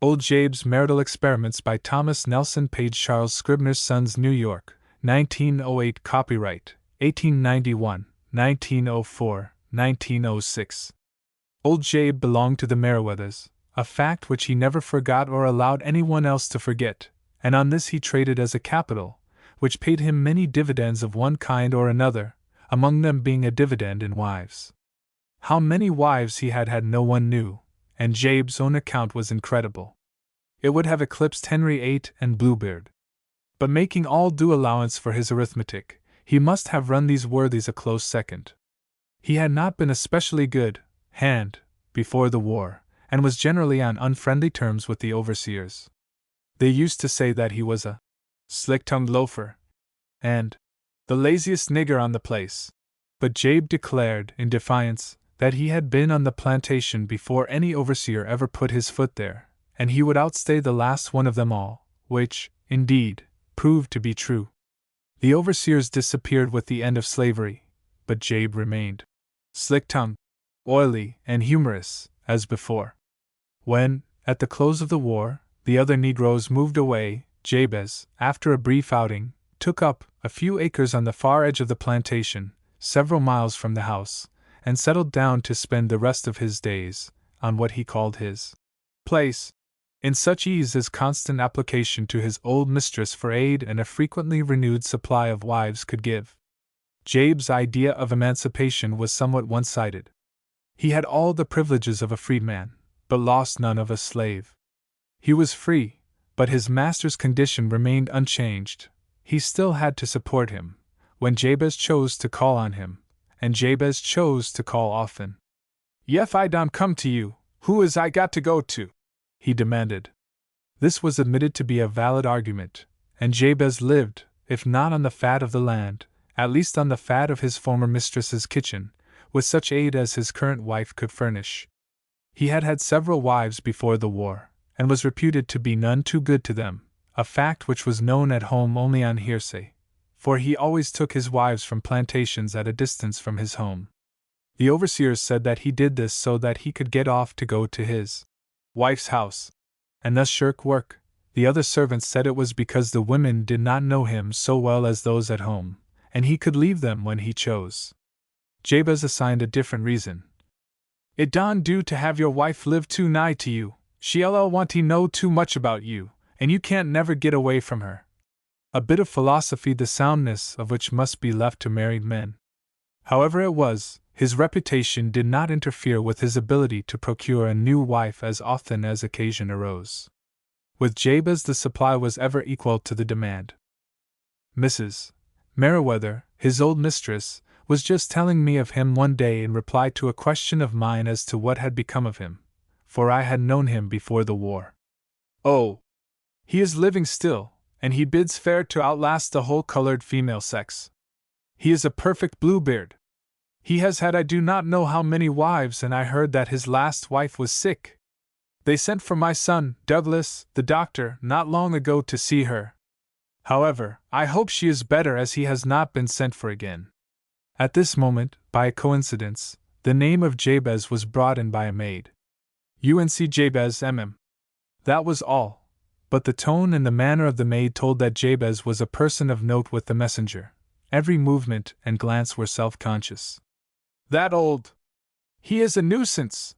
Old Jabe's Marital Experiments by Thomas Nelson Page, Charles Scribner's Sons, New York, 1908. Copyright, 1891, 1904, 1906. Old Jabe belonged to the Merriweathers, a fact which he never forgot or allowed anyone else to forget, and on this he traded as a capital, which paid him many dividends of one kind or another, among them being a dividend in wives. How many wives he had no one knew, and Jabe's own account was incredible. It would have eclipsed Henry VIII and Bluebeard. But making all due allowance for his arithmetic, he must have run these worthies a close second. He had not been a specially good hand before the war, and was generally on unfriendly terms with the overseers. They used to say that he was a slick-tongued loafer and the laziest nigger on the place. But Jabe declared, in defiance, that he had been on the plantation before any overseer ever put his foot there, and he would outstay the last one of them all, which, indeed, proved to be true. The overseers disappeared with the end of slavery, but Jabe remained slick-tongued, oily, and humorous, as before. When, at the close of the war, the other Negroes moved away, Jabez, after a brief outing, took up a few acres on the far edge of the plantation, several miles from the house, and settled down to spend the rest of his days on what he called his place, in such ease as constant application to his old mistress for aid and a frequently renewed supply of wives could give. Jabe's idea of emancipation was somewhat one-sided. He had all the privileges of a freedman, but lost none of a slave. He was free, but his master's condition remained unchanged. He still had to support him, when Jabez chose to call on him, and Jabez chose to call often. "Yef I don't come to you, who is I got to go to?" he demanded. This was admitted to be a valid argument, and Jabez lived, if not on the fat of the land, at least on the fat of his former mistress's kitchen, with such aid as his current wife could furnish. He had had several wives before the war, and was reputed to be none too good to them, a fact which was known at home only on hearsay, for he always took his wives from plantations at a distance from his home. The overseers said that he did this so that he could get off to go to his wife's house, and thus shirk work. The other servants said it was because the women did not know him so well as those at home, and he could leave them when he chose. Jabez assigned a different reason. "It don't do to have your wife live too nigh to you, she'll want to know too much about you, and you can't never get away from her." A bit of philosophy the soundness of which must be left to married men. However it was, his reputation did not interfere with his ability to procure a new wife as often as occasion arose. With Jabez the supply was ever equal to the demand. Mrs. Merriweather, his old mistress, was just telling me of him one day in reply to a question of mine as to what had become of him, for I had known him before the war. "Oh, he is living still, and he bids fair to outlast the whole colored female sex. He is a perfect Bluebeard. He has had I do not know how many wives, and I heard that his last wife was sick. They sent for my son, Douglas, the doctor, not long ago to see her. However, I hope she is better, as he has not been sent for again." At this moment, by a coincidence, the name of Jabez was brought in by a maid. "UNC Jabez MM." That was all, but the tone and the manner of the maid told that Jabez was a person of note with the messenger. Every movement and glance were self-conscious. "That old! He is a nuisance!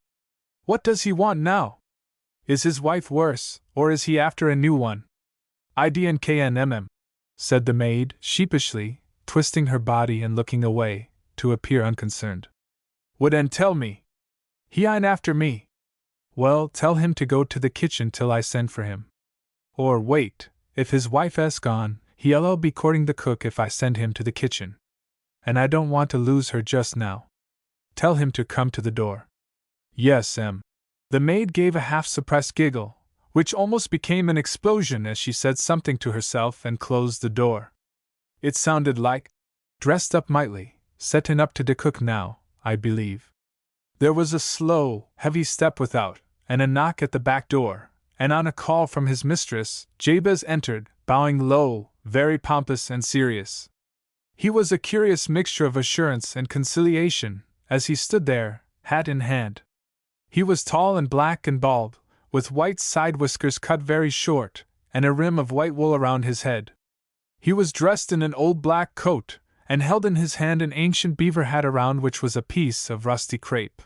What does he want now? Is his wife worse, or is he after a new one?" "IDNKNMM," said the maid, sheepishly, twisting her body and looking away, to appear unconcerned. "Wouldn't tell me. He ain't after me." "Well, tell him to go to the kitchen till I send for him. Or wait, if his wife has gone, he'll be courting the cook if I send him to the kitchen. And I don't want to lose her just now. Tell him to come to the door." "Yes, M." The maid gave a half-suppressed giggle, which almost became an explosion as she said something to herself and closed the door. It sounded like "dressed up mightly, settin' up to de cook now, I believe." There was a slow, heavy step without, and a knock at the back door, and on a call from his mistress, Jabez entered, bowing low, very pompous and serious. He was a curious mixture of assurance and conciliation, as he stood there, hat in hand. He was tall and black and bald, with white side whiskers cut very short, and a rim of white wool around his head. He was dressed in an old black coat, and held in his hand an ancient beaver hat around which was a piece of rusty crape.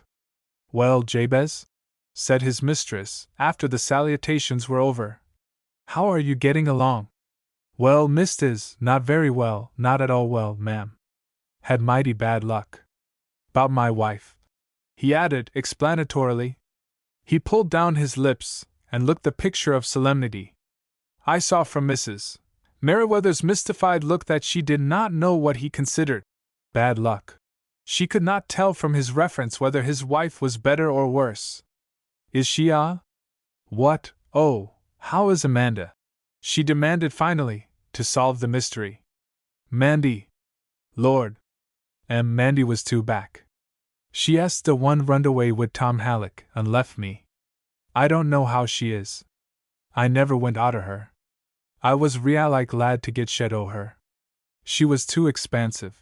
"Well, Jabez?" said his mistress, after the salutations were over. "How are you getting along?" "Well, Mrs. Not very well, not at all well, ma'am. Had mighty bad luck. 'Bout my wife," he added explanatorily. He pulled down his lips, and looked the picture of solemnity. I saw from Mrs. Merriweather's mystified look that she did not know what he considered bad luck. She could not tell from his reference whether his wife was better or worse. "Is she, ah? What, oh, how is Amanda?" she demanded finally, to solve the mystery. "Mandy. Lord. Mandy was too back. She asked the one runned away with Tom Halleck and left me. I don't know how she is. I never went arter her. I was real glad to get shed o' her. She was too expansive.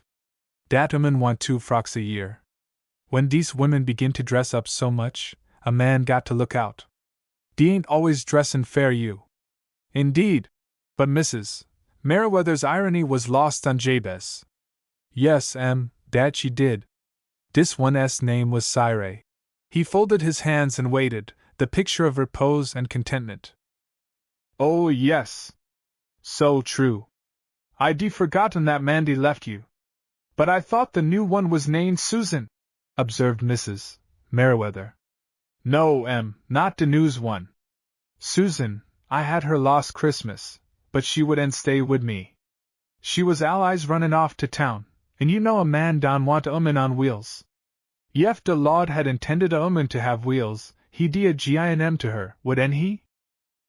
Dat woman want 2 frocks a year. When dese women begin to dress up so much, a man got to look out. Dey ain't always dressin' fair you." "Indeed!" But Mrs. Merriweather's irony was lost on Jabez. "Yes, dat she did. Dis one's name was Cyril." He folded his hands and waited, the picture of repose and contentment. "Oh, yes. So true. I'd forgotten that Mandy left you. But I thought the new one was named Susan," observed Mrs. Merriweather. "No, not the news one. Susan, I had her last Christmas, but she wouldn't stay wid me. She was allies runnin' off to town, and you know a man don't want a woman on wheels. Yef the Lord had intended a woman to have wheels, he'd a gin to her, wouldn't he?"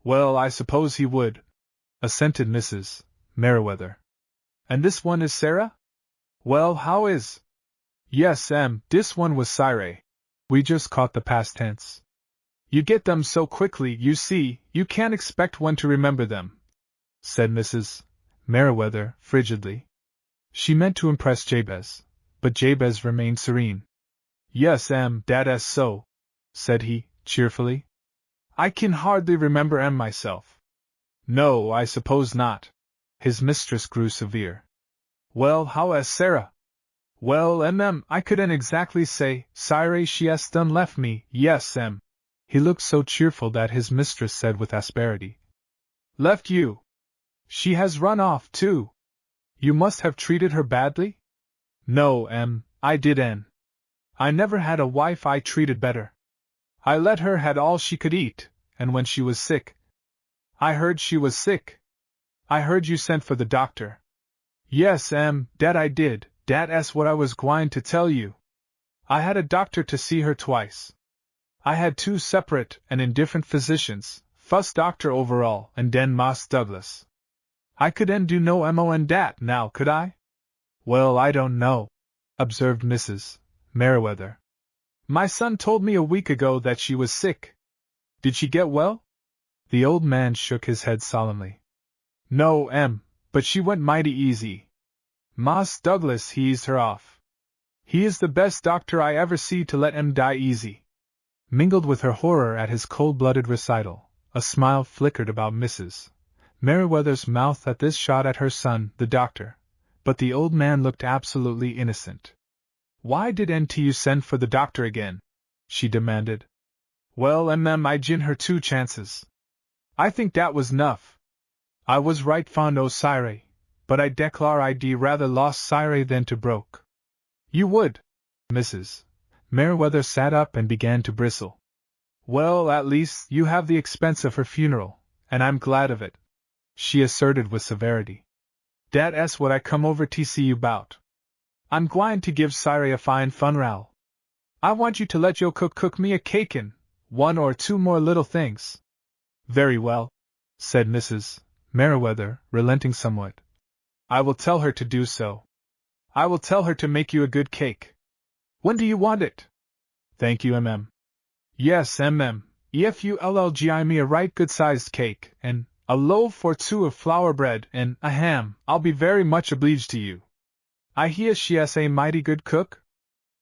"Well, I suppose he would," assented Mrs. Merriweather. "And this one is Sarah?" "Well, how is?" "Yes, this one was Cyril. We just caught the past tense. You get them so quickly, you see, you can't expect one to remember them," said Mrs. Merriweather frigidly. She meant to impress Jabez, but Jabez remained serene. "Yes, that's so," said he, cheerfully. "I can hardly remember myself." "No, I suppose not." His mistress grew severe. "Well, how is Sarah?" "Well, I couldn't exactly say. Cyril she has done left me, yes, He looked so cheerful that his mistress said with asperity. "Left you? She has run off, too. You must have treated her badly?" "No, I didn't. I never had a wife I treated better. I let her had all she could eat, and when she was sick—" "I heard she was sick. I heard you sent for the doctor." "Yes, dat I did, dat's what I was gwine to tell you. I had a doctor to see her twice. I had 2 separate and indifferent physicians, fust Dr. Overall and den Mas Douglas. I couldn't do no mo and dat now, could I?" "Well, I don't know," observed Mrs. Merriweather. "My son told me a week ago that she was sick. Did she get well?" The old man shook his head solemnly. "No, but she went mighty easy. Mas Douglas he eased her off. He is the best doctor I ever see to let die easy." Mingled with her horror at his cold-blooded recital, a smile flickered about Mrs. Merriweather's mouth at this shot at her son, the doctor, but the old man looked absolutely innocent. "Why didn't you send for the doctor again?" she demanded. "Well, I gin her 2 chances. I think dat was 'nough. I was right fond o' Cyril, but I declare I'd rather lost Cyril than to broke." "You would?" Mrs. Merriweather sat up and began to bristle. "Well, at least you have the expense of her funeral, and I'm glad of it," she asserted with severity. "Dat's what I come over to see you 'bout. I'm gwine to give Cyril a fine fun'ral. I want you to let yo' cook me a cake and 1 or 2 more little things." "Very well," said Mrs. Merriweather, relenting somewhat. "I will tell her to do so. I will tell her to make you a good cake. When do you want it?" "Thank you, Yes, if you llgi me a right good-sized cake, and a loaf or 2 of flour bread, and a ham, I'll be very much obliged to you. I hear she is a mighty good cook?"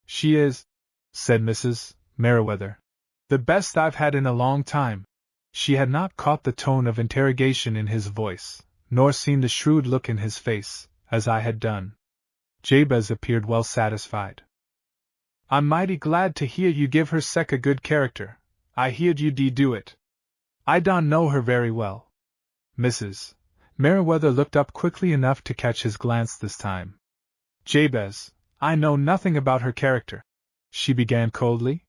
"She is," said Mrs. Merriweather. "The best I've had in a long time." She had not caught the tone of interrogation in his voice, nor seen the shrewd look in his face, as I had done. Jabez appeared well satisfied. I'm mighty glad to hear you give her sec a good character. I heard you do it. I don't know her very well. Mrs. Merriweather looked up quickly enough to catch his glance this time. Jabez, I know nothing about her character, she began coldly.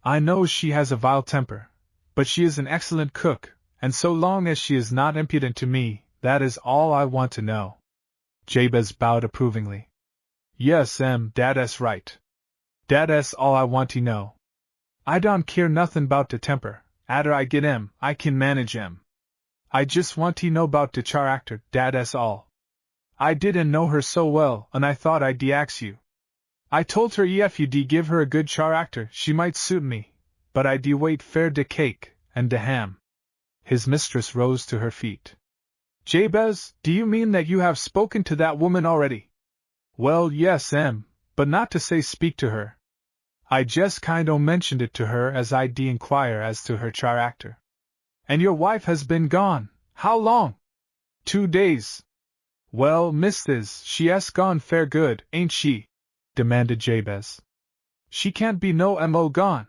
I know she has a vile temper, but she is an excellent cook, and so long as she is not impudent to me, that is all I want to know. Jabez bowed approvingly. Yes, that's right. That's all I want to know. I don't care nothing 'bout de temper, arter I get I can manage I just want to know 'bout de character, that's all. I didn't know her so well, and I thought I'd ax you. I told her if you give her a good character, she might suit me, but I wait fair de cake, and de ham. His mistress rose to her feet. Jabez, do you mean that you have spoken to that woman already? Well, yes, but not to say speak to her. I just kind o' mentioned it to her as I'd inquire as to her character. And your wife has been gone, how long? 2 days. Well, missus, she has gone fair good, ain't she? Demanded Jabez. She can't be no mo gone.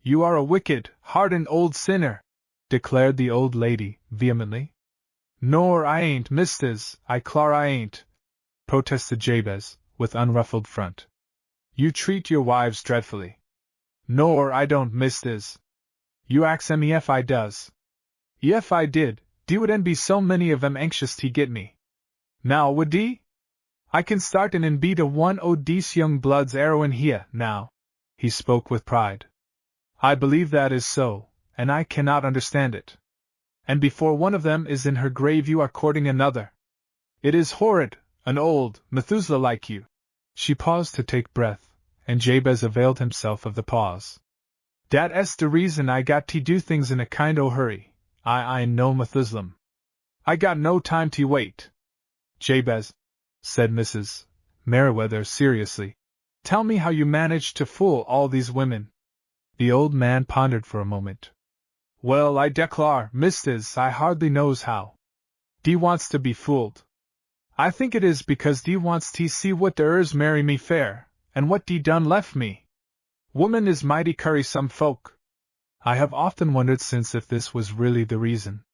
You are a wicked, hardened old sinner, declared the old lady, vehemently. Nor I ain't, missus, I clar I ain't, protested Jabez, with unruffled front. You treat your wives dreadfully. Nor I don't, missus. You ax me if I does. If I did, wouldn't be so many of 'em anxious to get me. Now would de? I can start in and beat a one o' dese young bloods arrowin' here, now. He spoke with pride. I believe that is so, and I cannot understand it. And before one of them is in her grave you are courting another. It is horrid, an old Methuselah like you. She paused to take breath, and Jabez availed himself of the pause. That's the reason I got to do things in a kind o' hurry. I no Methuselah. I got no time to wait. Jabez, said Mrs. Merriweather seriously, tell me how you managed to fool all these women. The old man pondered for a moment. Well, I declar, missus, I hardly knows how. Dee wants to be fooled. I think it is because Dee wants to see what the ers marry me fair, and what Dee done left me. Woman is mighty curry some folk. I have often wondered since if this was really the reason.